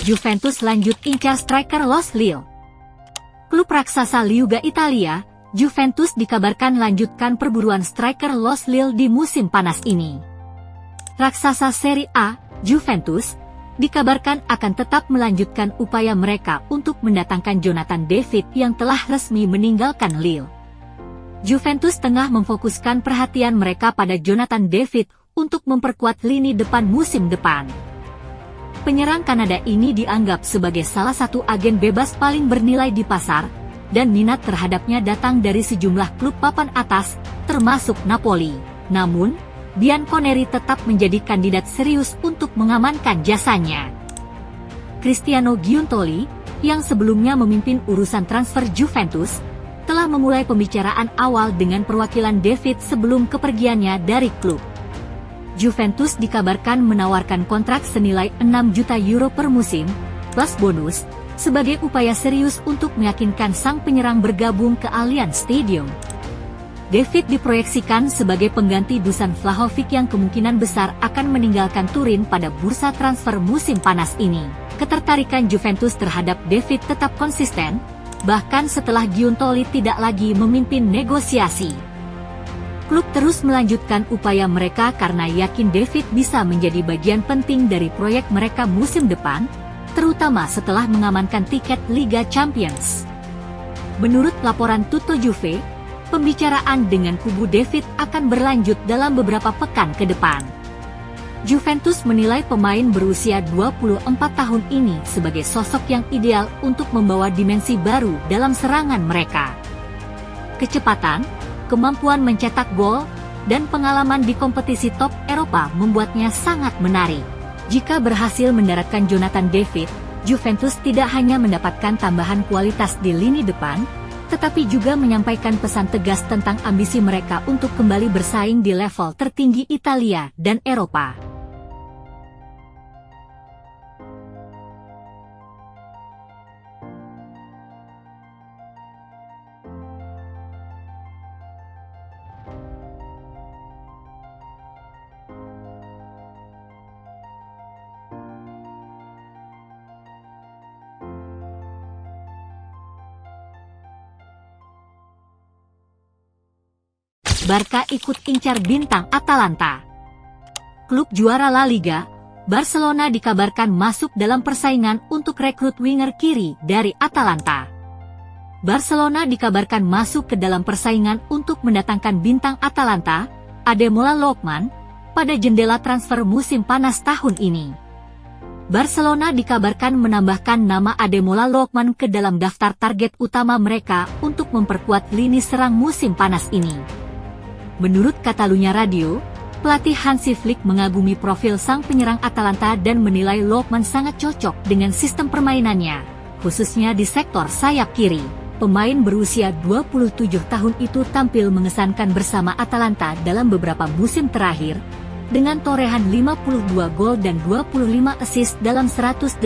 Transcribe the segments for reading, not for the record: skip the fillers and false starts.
Juventus lanjut incar striker Los Lille. Klub raksasa Liga Italia, Juventus dikabarkan lanjutkan perburuan striker Los Lille di musim panas ini. Raksasa Serie A, Juventus, dikabarkan akan tetap melanjutkan upaya mereka untuk mendatangkan Jonathan David yang telah resmi meninggalkan Lille. Juventus tengah memfokuskan perhatian mereka pada Jonathan David untuk memperkuat lini depan musim depan. Penyerang Kanada ini dianggap sebagai salah satu agen bebas paling bernilai di pasar, dan minat terhadapnya datang dari sejumlah klub papan atas, termasuk Napoli. Namun, Bianconeri tetap menjadi kandidat serius untuk mengamankan jasanya. Cristiano Giuntoli, yang sebelumnya memimpin urusan transfer Juventus, telah memulai pembicaraan awal dengan perwakilan David sebelum kepergiannya dari klub. Juventus dikabarkan menawarkan kontrak senilai 6 juta euro per musim, plus bonus, sebagai upaya serius untuk meyakinkan sang penyerang bergabung ke Allianz Stadium. David diproyeksikan sebagai pengganti Dusan Vlahovic yang kemungkinan besar akan meninggalkan Turin pada bursa transfer musim panas ini. Ketertarikan Juventus terhadap David tetap konsisten, bahkan setelah Giuntoli tidak lagi memimpin negosiasi. Klub terus melanjutkan upaya mereka karena yakin David bisa menjadi bagian penting dari proyek mereka musim depan, terutama setelah mengamankan tiket Liga Champions. Menurut laporan Tutto Juve, pembicaraan dengan kubu David akan berlanjut dalam beberapa pekan ke depan. Juventus menilai pemain berusia 24 tahun ini sebagai sosok yang ideal untuk membawa dimensi baru dalam serangan mereka. Kecepatan, kemampuan mencetak gol, dan pengalaman di kompetisi top Eropa membuatnya sangat menarik. Jika berhasil mendaratkan Jonathan David, Juventus tidak hanya mendapatkan tambahan kualitas di lini depan, tetapi juga menyampaikan pesan tegas tentang ambisi mereka untuk kembali bersaing di level tertinggi Italia dan Eropa. Barca ikut incar bintang Atalanta. Klub juara La Liga, Barcelona dikabarkan masuk dalam persaingan untuk rekrut winger kiri dari Atalanta. Barcelona dikabarkan masuk ke dalam persaingan untuk mendatangkan bintang Atalanta, Ademola Lookman, pada jendela transfer musim panas tahun ini. Barcelona dikabarkan menambahkan nama Ademola Lookman ke dalam daftar target utama mereka untuk memperkuat lini serang musim panas ini. Menurut Catalunya Radio, pelatih Hansi Flick mengagumi profil sang penyerang Atalanta dan menilai Lookman sangat cocok dengan sistem permainannya, khususnya di sektor sayap kiri. Pemain berusia 27 tahun itu tampil mengesankan bersama Atalanta dalam beberapa musim terakhir, dengan torehan 52 gol dan 25 assist dalam 118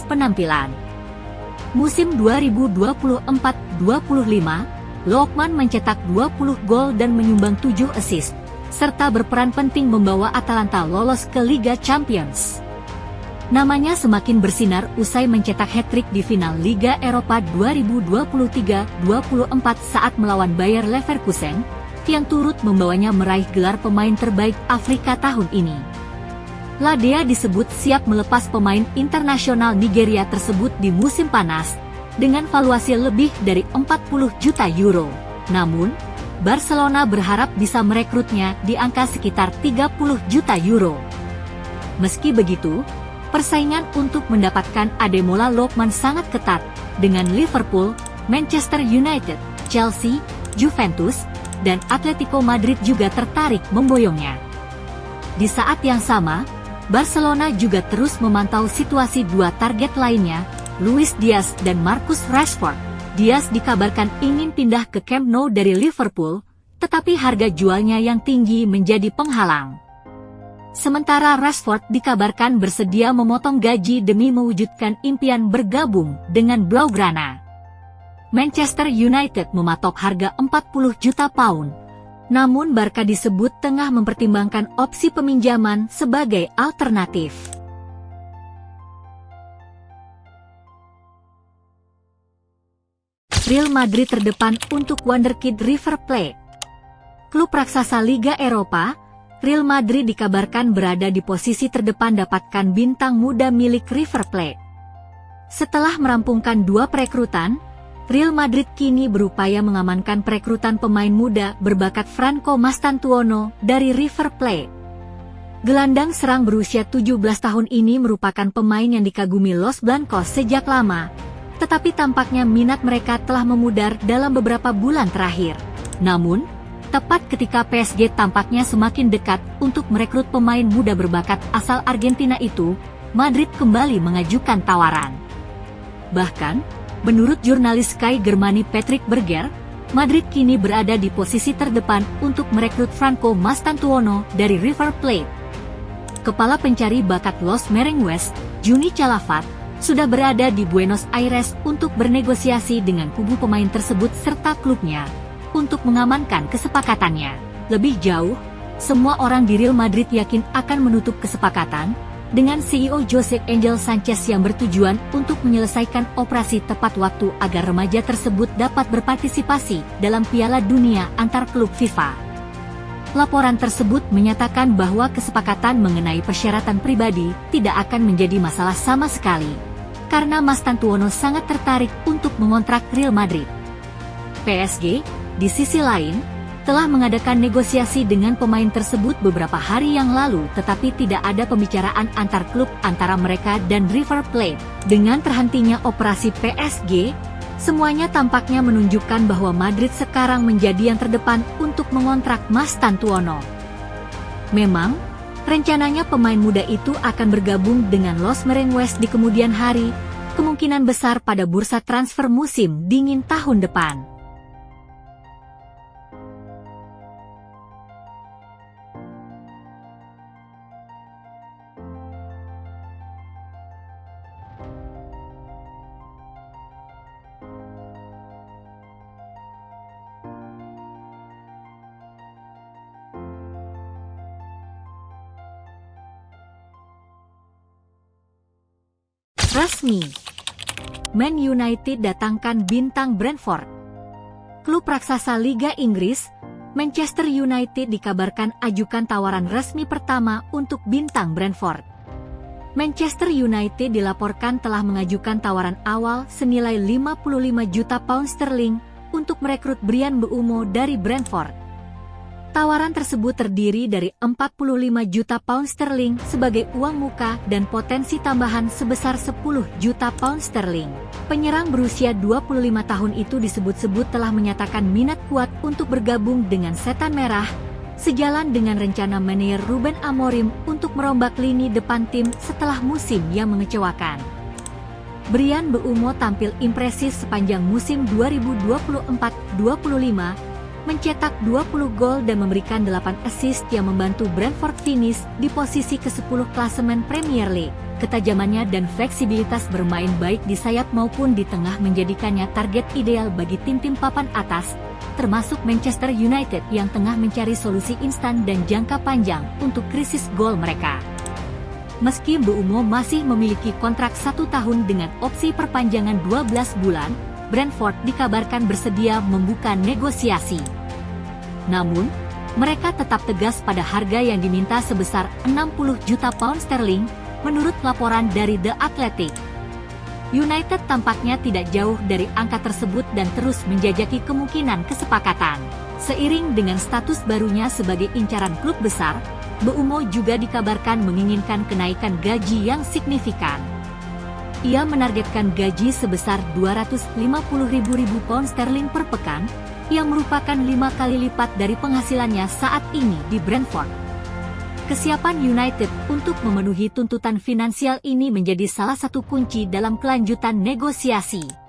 penampilan. Musim 2024-25, Lookman mencetak 20 gol dan menyumbang 7 assist, serta berperan penting membawa Atalanta lolos ke Liga Champions. Namanya semakin bersinar usai mencetak hat-trick di final Liga Eropa 2023-24 saat melawan Bayer Leverkusen, yang turut membawanya meraih gelar pemain terbaik Afrika tahun ini. Ladea disebut siap melepas pemain internasional Nigeria tersebut di musim panas, dengan valuasi lebih dari 40 juta euro. Namun, Barcelona berharap bisa merekrutnya di angka sekitar 30 juta euro. Meski begitu, persaingan untuk mendapatkan Ademola Lookman sangat ketat, dengan Liverpool, Manchester United, Chelsea, Juventus, dan Atletico Madrid juga tertarik memboyongnya. Di saat yang sama, Barcelona juga terus memantau situasi dua target lainnya, Luis Diaz dan Marcus Rashford. Diaz dikabarkan ingin pindah ke Camp Nou dari Liverpool, tetapi harga jualnya yang tinggi menjadi penghalang. Sementara Rashford dikabarkan bersedia memotong gaji demi mewujudkan impian bergabung dengan Blaugrana. Manchester United mematok harga 40 juta pound, namun Barca disebut tengah mempertimbangkan opsi peminjaman sebagai alternatif. Real Madrid terdepan untuk wonderkid River Plate. Klub raksasa Liga Eropa, Real Madrid dikabarkan berada di posisi terdepan dapatkan bintang muda milik River Plate. Setelah merampungkan 2 perekrutan, Real Madrid kini berupaya mengamankan perekrutan pemain muda berbakat Franco Mastantuono dari River Plate. Gelandang serang berusia 17 tahun ini merupakan pemain yang dikagumi Los Blancos sejak lama, tetapi tampaknya minat mereka telah memudar dalam beberapa bulan terakhir. Namun, tepat ketika PSG tampaknya semakin dekat untuk merekrut pemain muda berbakat asal Argentina itu, Madrid kembali mengajukan tawaran. Bahkan, menurut jurnalis Sky Germany Patrick Berger, Madrid kini berada di posisi terdepan untuk merekrut Franco Mastantuono dari River Plate. Kepala pencari bakat Los Merengues, Juni Calafat, sudah berada di Buenos Aires untuk bernegosiasi dengan kubu pemain tersebut serta klubnya untuk mengamankan kesepakatannya. Lebih jauh, semua orang di Real Madrid yakin akan menutup kesepakatan dengan CEO Jose Angel Sanchez yang bertujuan untuk menyelesaikan operasi tepat waktu agar remaja tersebut dapat berpartisipasi dalam Piala Dunia antar klub FIFA. Laporan tersebut menyatakan bahwa kesepakatan mengenai persyaratan pribadi tidak akan menjadi masalah sama sekali, karena Mastantuono sangat tertarik untuk mengontrak Real Madrid. PSG, di sisi lain, telah mengadakan negosiasi dengan pemain tersebut beberapa hari yang lalu, tetapi tidak ada pembicaraan antar klub antara mereka dan River Plate. Dengan terhentinya operasi PSG, semuanya tampaknya menunjukkan bahwa Madrid sekarang menjadi yang terdepan untuk mengontrak Mastantuono. Memang, rencananya pemain muda itu akan bergabung dengan Los Merengues di kemudian hari, kemungkinan besar pada bursa transfer musim dingin tahun depan. Resmi, Man United datangkan bintang Brentford. Klub raksasa Liga Inggris, Manchester United dikabarkan ajukan tawaran resmi pertama untuk bintang Brentford. Manchester United dilaporkan telah mengajukan tawaran awal senilai 55 juta pound sterling untuk merekrut Bryan Mbeumo dari Brentford. Tawaran tersebut terdiri dari 45 juta pound sterling sebagai uang muka dan potensi tambahan sebesar 10 juta pound sterling. Penyerang berusia 25 tahun itu disebut-sebut telah menyatakan minat kuat untuk bergabung dengan Setan Merah, sejalan dengan rencana manajer Ruben Amorim untuk merombak lini depan tim setelah musim yang mengecewakan. Bryan Mbeumo tampil impresif sepanjang musim 2024-25, mencetak 20 gol dan memberikan 8 assist yang membantu Brentford finish di posisi ke-10 klasemen Premier League. Ketajamannya dan fleksibilitas bermain baik di sayap maupun di tengah menjadikannya target ideal bagi tim-tim papan atas, termasuk Manchester United yang tengah mencari solusi instan dan jangka panjang untuk krisis gol mereka. Meski Mbeumo masih memiliki kontrak 1 tahun dengan opsi perpanjangan 12 bulan, Brentford dikabarkan bersedia membuka negosiasi. Namun, mereka tetap tegas pada harga yang diminta sebesar 60 juta pound sterling, menurut laporan dari The Athletic. United tampaknya tidak jauh dari angka tersebut dan terus menjajaki kemungkinan kesepakatan. Seiring dengan status barunya sebagai incaran klub besar, Mbeumo juga dikabarkan menginginkan kenaikan gaji yang signifikan. Ia menargetkan gaji sebesar 250.000 pound sterling per pekan, yang merupakan 5 kali lipat dari penghasilannya saat ini di Brentford. Kesiapan United untuk memenuhi tuntutan finansial ini menjadi salah satu kunci dalam kelanjutan negosiasi.